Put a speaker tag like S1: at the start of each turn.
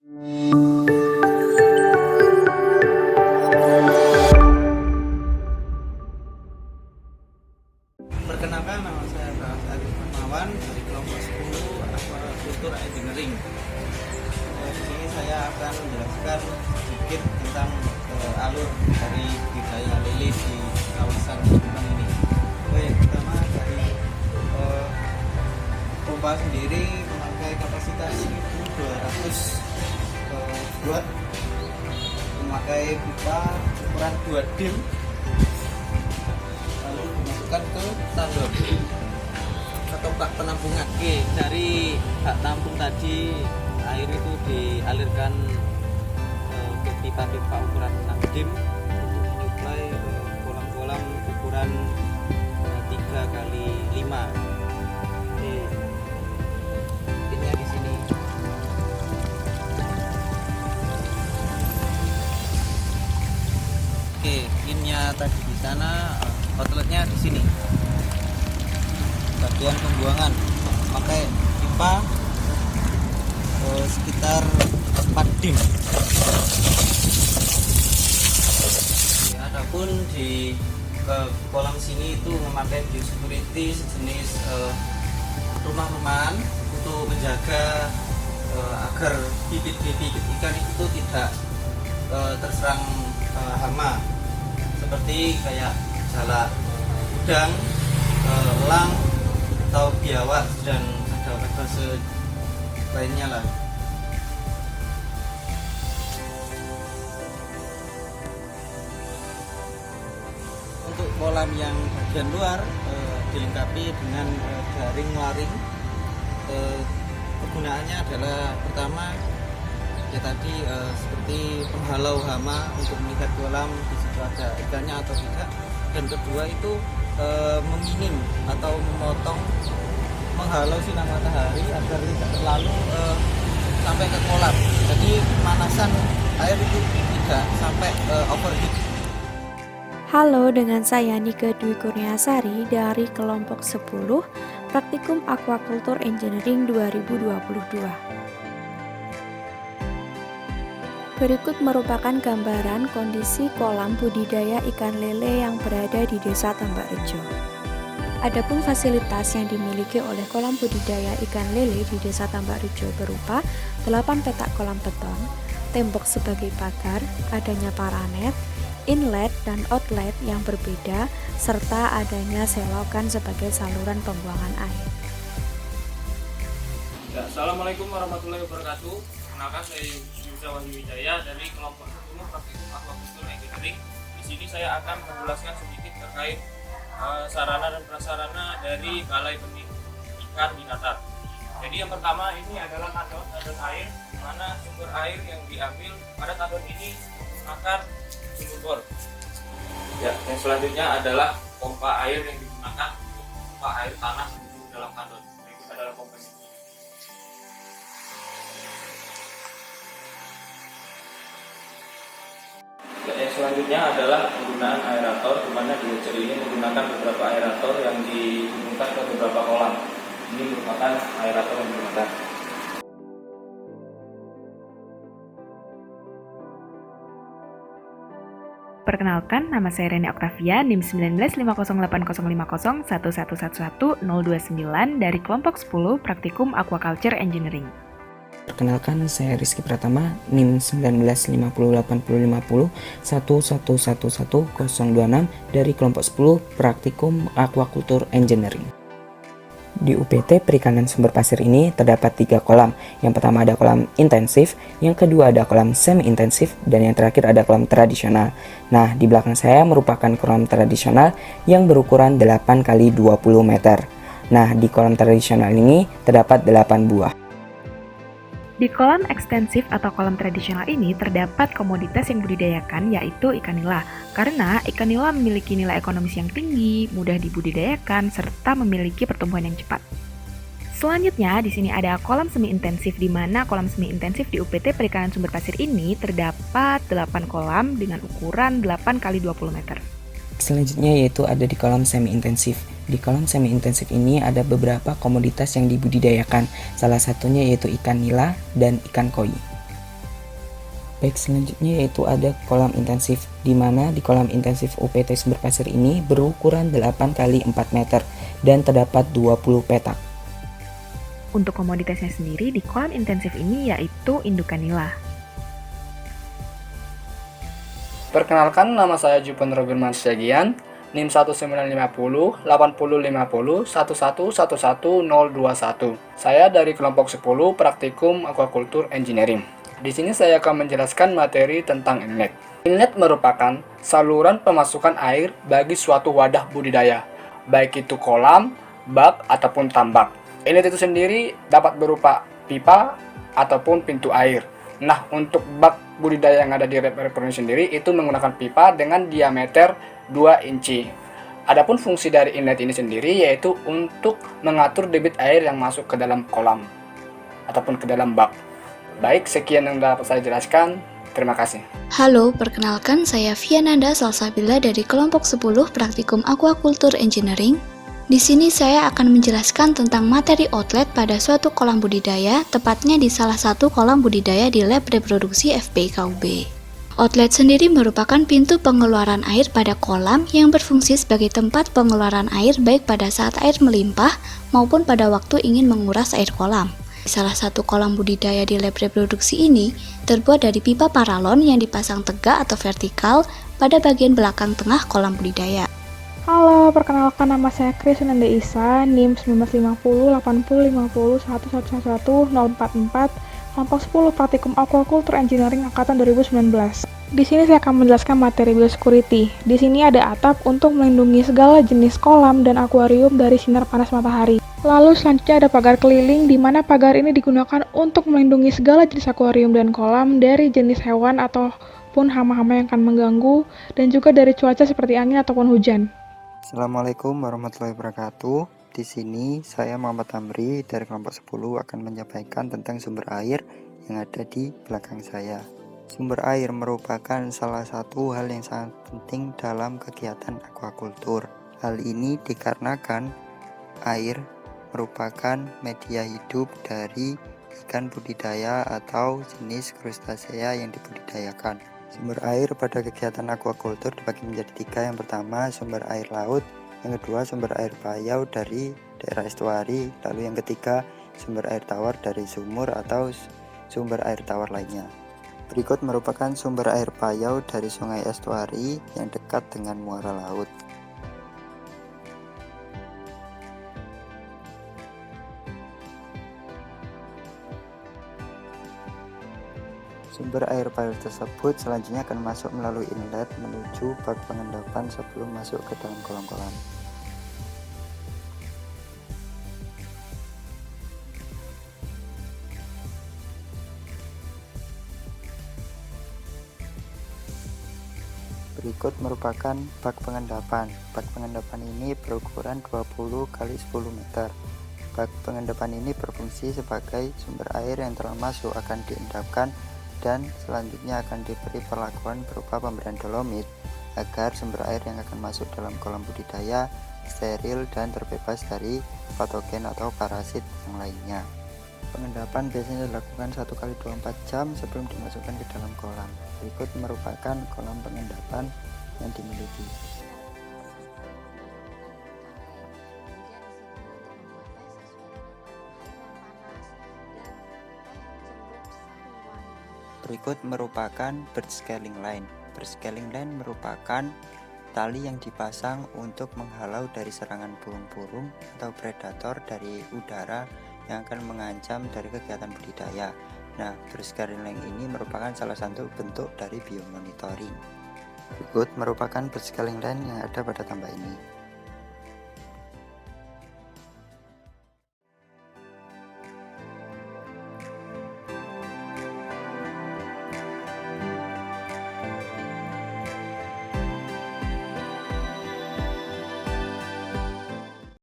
S1: Perkenalkan, nama saya Pak Arif Hermawan dari kelompok 10 Aquaculture Engineering. Di sini saya akan menjelaskan sedikit tentang alur dari budidaya lele di kawasan Jombang ini. Yang pertama dari pompa sendiri memakai kapasitas 1.200 watt, memakai pipa ukuran 2 dim, lalu dimasukkan ke tandon atau bak penampungan. Oke, dari bak tampung tadi air itu dialirkan ke pipa-pipa ukuran 6 dim untuk menyuplai kolam-kolam ukuran 3x5. Oke, pinnya di sini. Oke, pinnya tadi di sana, outletnya di sini. Bagian pembuangan pakai pipa sekitar 4 dim. Adapun di kolam sini itu memakai biosecurity sejenis rumah-rumahan untuk menjaga agar bibit-bibit ikan itu tidak terserang hama seperti kayak jalak udang, elang atau biawak dan ada obat lainnya lah. Untuk kolam yang bagian luar dilengkapi dengan jaring waring. Kegunaannya adalah pertama ya tadi seperti penghalau hama untuk melihat kolam di situ ada ikannya atau tidak, dan kedua itu meminim atau memotong menghalau sinar matahari agar tidak terlalu sampai ke kolam, jadi pemanasan air itu tidak sampai overheat.
S2: Halo, dengan saya Nike Dwi Kurniasari dari kelompok 10 Praktikum Aquaculture Engineering 2022. Berikut merupakan gambaran kondisi kolam budidaya ikan lele yang berada di Desa Tambak Rejo. Adapun fasilitas yang dimiliki oleh kolam budidaya ikan lele di Desa Tambak Rejo berupa 8 petak kolam beton, tembok sebagai pagar, adanya paranet, inlet dan outlet yang berbeda, serta adanya selokan sebagai saluran pembuangan air.
S3: Ya, Assalamualaikum warahmatullahi wabarakatuh. Kenalkan, saya Yusa Wahyu Wijaya dari kelompok 10 Praktikum Aquaculture Engineering. Di sini saya akan menjelaskan sedikit terkait sarana dan prasarana dari Balai Benih Ikan Binatang. Jadi yang pertama ini adalah tandon air, di mana sumber air yang diambil pada tandon ini menggunakan sumur bor. Ya, yang selanjutnya adalah pompa air yang digunakan untuk pompa air tanah menuju dalam tandon. Berikut adalah pompanya. Yang selanjutnya adalah penggunaan aerator, di mana di Wheelchair ini menggunakan beberapa aerator yang dihubungkan ke beberapa kolam. Ini merupakan aerator yang digunakan.
S4: Perkenalkan, nama saya Reni Oktavia, NIM 1950805011111029 dari kelompok 10 Praktikum Aquaculture Engineering.
S5: Perkenalkan, saya Rizky Pratama, NIM 19508011111026 dari kelompok 10 Praktikum Aquaculture Engineering. Di UPT Perikanan Sumber Pasir ini terdapat 3 kolam. Yang pertama ada kolam intensif, yang kedua ada kolam semi-intensif, dan yang terakhir ada kolam tradisional. Nah, di belakang saya merupakan kolam tradisional yang berukuran 8 x 20 meter. Nah, di kolam tradisional ini terdapat 8 buah.
S4: Di kolam ekstensif atau kolam tradisional ini terdapat komoditas yang dibudidayakan, yaitu ikan nila. Karena ikan nila memiliki nilai ekonomis yang tinggi, mudah dibudidayakan, serta memiliki pertumbuhan yang cepat. Selanjutnya, di sini ada kolam semi intensif, di mana kolam semi intensif di UPT Perikanan Sumber Pasir ini terdapat 8 kolam dengan ukuran 8 x 20 meter.
S5: Selanjutnya yaitu ada di kolam semi intensif. Di kolam semi intensif ini ada beberapa komoditas yang dibudidayakan. Salah satunya yaitu ikan nila dan ikan koi. Baik, selanjutnya yaitu ada kolam intensif, di mana di kolam intensif UPT Sumber Pasir ini berukuran 8 kali 4 meter dan terdapat 20 petak.
S4: Untuk komoditasnya sendiri di kolam intensif ini yaitu indukan nila.
S6: Perkenalkan, nama saya Jupen Robin Mansiagian, NIM 1950 8050 1111021. Saya dari kelompok 10 Praktikum Aquaculture Engineering. Di sini saya akan menjelaskan materi tentang inlet. Inlet merupakan saluran pemasukan air bagi suatu wadah budidaya, baik itu kolam, bak, ataupun tambak. Inlet itu sendiri dapat berupa pipa ataupun pintu air. Nah, untuk bak budidaya yang ada di reproduksi sendiri itu menggunakan pipa dengan diameter 2 inci. Adapun fungsi dari inlet ini sendiri yaitu untuk mengatur debit air yang masuk ke dalam kolam ataupun ke dalam bak. Baik, sekian yang dapat saya jelaskan. Terima kasih.
S7: Halo, perkenalkan saya Viananda Salsabila dari kelompok 10 Praktikum Aquaculture Engineering. Di sini saya akan menjelaskan tentang materi outlet pada suatu kolam budidaya, tepatnya di salah satu kolam budidaya di lab reproduksi FPIKUB. Outlet sendiri merupakan pintu pengeluaran air pada kolam yang berfungsi sebagai tempat pengeluaran air baik pada saat air melimpah maupun pada waktu ingin menguras air kolam. Salah satu kolam budidaya di lab reproduksi ini terbuat dari pipa paralon yang dipasang tegak atau vertikal pada bagian belakang tengah kolam budidaya.
S8: Halo, perkenalkan nama saya Kris Nanda Isa, NIM 1950 8050 1111044, kelompok 10 Praktikum Aquaculture Engineering angkatan 2019. Di sini saya akan menjelaskan materi biosecurity. Di sini ada atap untuk melindungi segala jenis kolam dan akuarium dari sinar panas matahari. Lalu selanjutnya ada pagar keliling, di mana pagar ini digunakan untuk melindungi segala jenis akuarium dan kolam dari jenis hewan ataupun hama-hama yang akan mengganggu, dan juga dari cuaca seperti angin ataupun hujan.
S9: Assalamualaikum warahmatullahi wabarakatuh. Di sini saya Muhammad Amri dari kelompok 10 akan menyampaikan tentang sumber air yang ada di belakang saya. Sumber air merupakan salah satu hal yang sangat penting dalam kegiatan aquaculture. Hal ini dikarenakan air merupakan media hidup dari ikan budidaya atau jenis krustasea yang dibudidayakan. Sumber air pada kegiatan aquaculture dibagi menjadi 3. Yang pertama, sumber air laut. Yang kedua, sumber air payau dari daerah estuari. Lalu yang ketiga, sumber air tawar dari sumur atau sumber air tawar lainnya. Berikut merupakan sumber air payau dari sungai estuari yang dekat dengan muara laut. Sumber air payau tersebut selanjutnya akan masuk melalui inlet menuju bak pengendapan sebelum masuk ke dalam kolam-kolam. Berikut merupakan bak pengendapan. Bak pengendapan ini berukuran 20 x 10 meter. Bak pengendapan ini berfungsi sebagai sumber air yang telah masuk akan diendapkan dan selanjutnya akan diberi perlakuan berupa pemberian dolomit agar sumber air yang akan masuk dalam kolam budidaya steril dan terbebas dari patogen atau parasit yang lainnya. Pengendapan biasanya dilakukan 1 kali 24 jam sebelum dimasukkan ke dalam kolam. Berikut merupakan kolam pengendapan yang dimiliki. Berikut merupakan bird scaling line. Bird scaling line merupakan tali yang dipasang untuk menghalau dari serangan burung-burung atau predator dari udara yang akan mengancam dari kegiatan budidaya. Nah, bird scaling line ini merupakan salah satu bentuk dari biomonitoring. Berikut merupakan bird scaling line yang ada pada tambak ini.